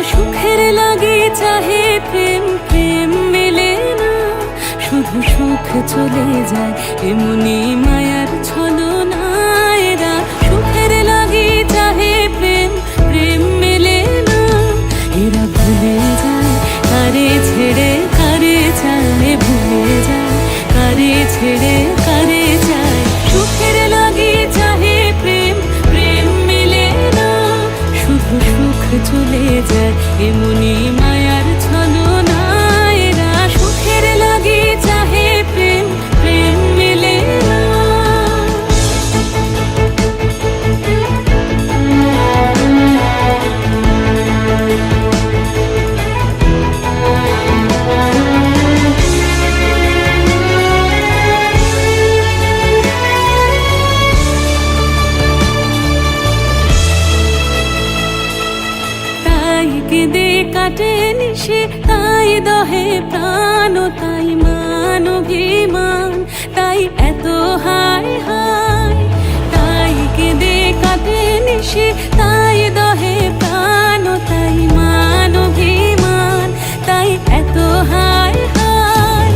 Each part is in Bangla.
সুখের লাগে চাহে প্রেম, প্রেম মেলে না, শুধু সুখ চলে যায় এমনি মায়ার ছলনা। এরা সুখের লাগে চাহে প্রেম, প্রেম মেলে না, এরা ভুলে যায় কারে ছেড়ে কারে চায়, ভুলে যায় কারে ছেড়ে কারে চায়। সুখের লাগে চাহে প্রেম, প্রেম মেলে না, শুধু সুখ চলে যায় এমনি মায়ার ছলনা। এরা সুখের লাগে চাহে প্রেম, প্রেম মেলে না। তাই কেঁদে কাটে নিশে, তাই দহে প্রাণ, তাই মান অভিমান, তাই এত হায় হায়। তাই কেঁদে কাটে নিশে, তাই দহে প্রাণ, তাই মান অভিমান, তাই এত হায় হায়।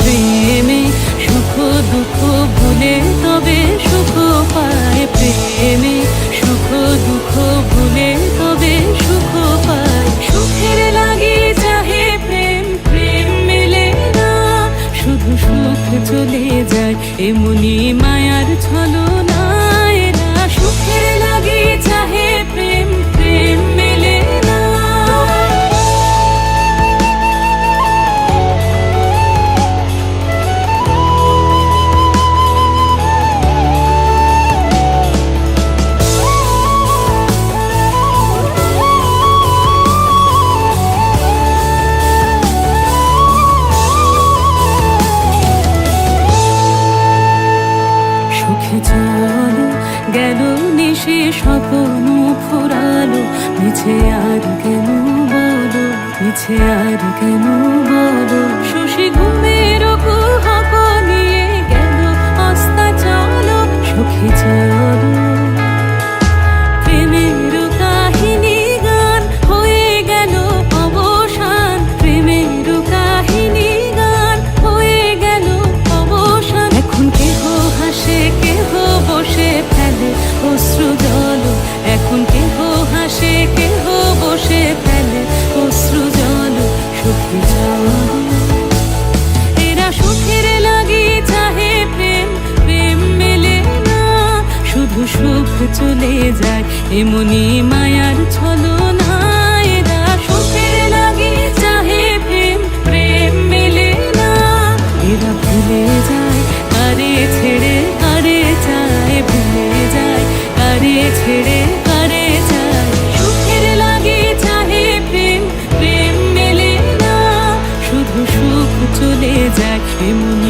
প্রেমে সুখ দুঃখ ভুলে তবে সুখ পায়, প্রেমে সুখ দুঃখ ভুলে তবে সুখ পায়। সুখের লাগে চাহে প্রেম, প্রেম মেলে না, শুধু সুখ চলে যায় এমনি মায়ার ছলনা। এরা সুখের লাগে চাহে প্রেম, প্রেম মেলে না। সুখে চলো গেল নিশে স্বপ্ন ফুরালো, মিছে আর কেন বলো, মিছে আর কেন বলো। শশী ঘুমের কুহক নিয়ে গেল অস্তা চলো, সুখে চলো। প্রেমের কাহিনী গান হয়ে গেল অবসান, প্রেমের কাহিনী গান হয়ে গেল অবসান। এখন কেহ হাসে কেহ বসে ফেলে অশ্রু জল, এখন কেহ হাসে কেহ বসে ফেলে অশ্রু জল। সুখে চলো। এরা সুখের লাগে চাহে প্রেম, প্রেম মেলে না, শুধু সুখ চলে যায় এমনি মায়ার ছলনা। এরা সুখের লাগে চাহে প্রেম, প্রেম মেলে না, এরা ভুলে যায় কারে ছেড়ে কারে চায়, ভুলে যায় কারে ছেড়ে কারে চায়। সুখের লাগে চাহে প্রেম, প্রেম মেলে না, শুধু সুখ চলে যায় এমনি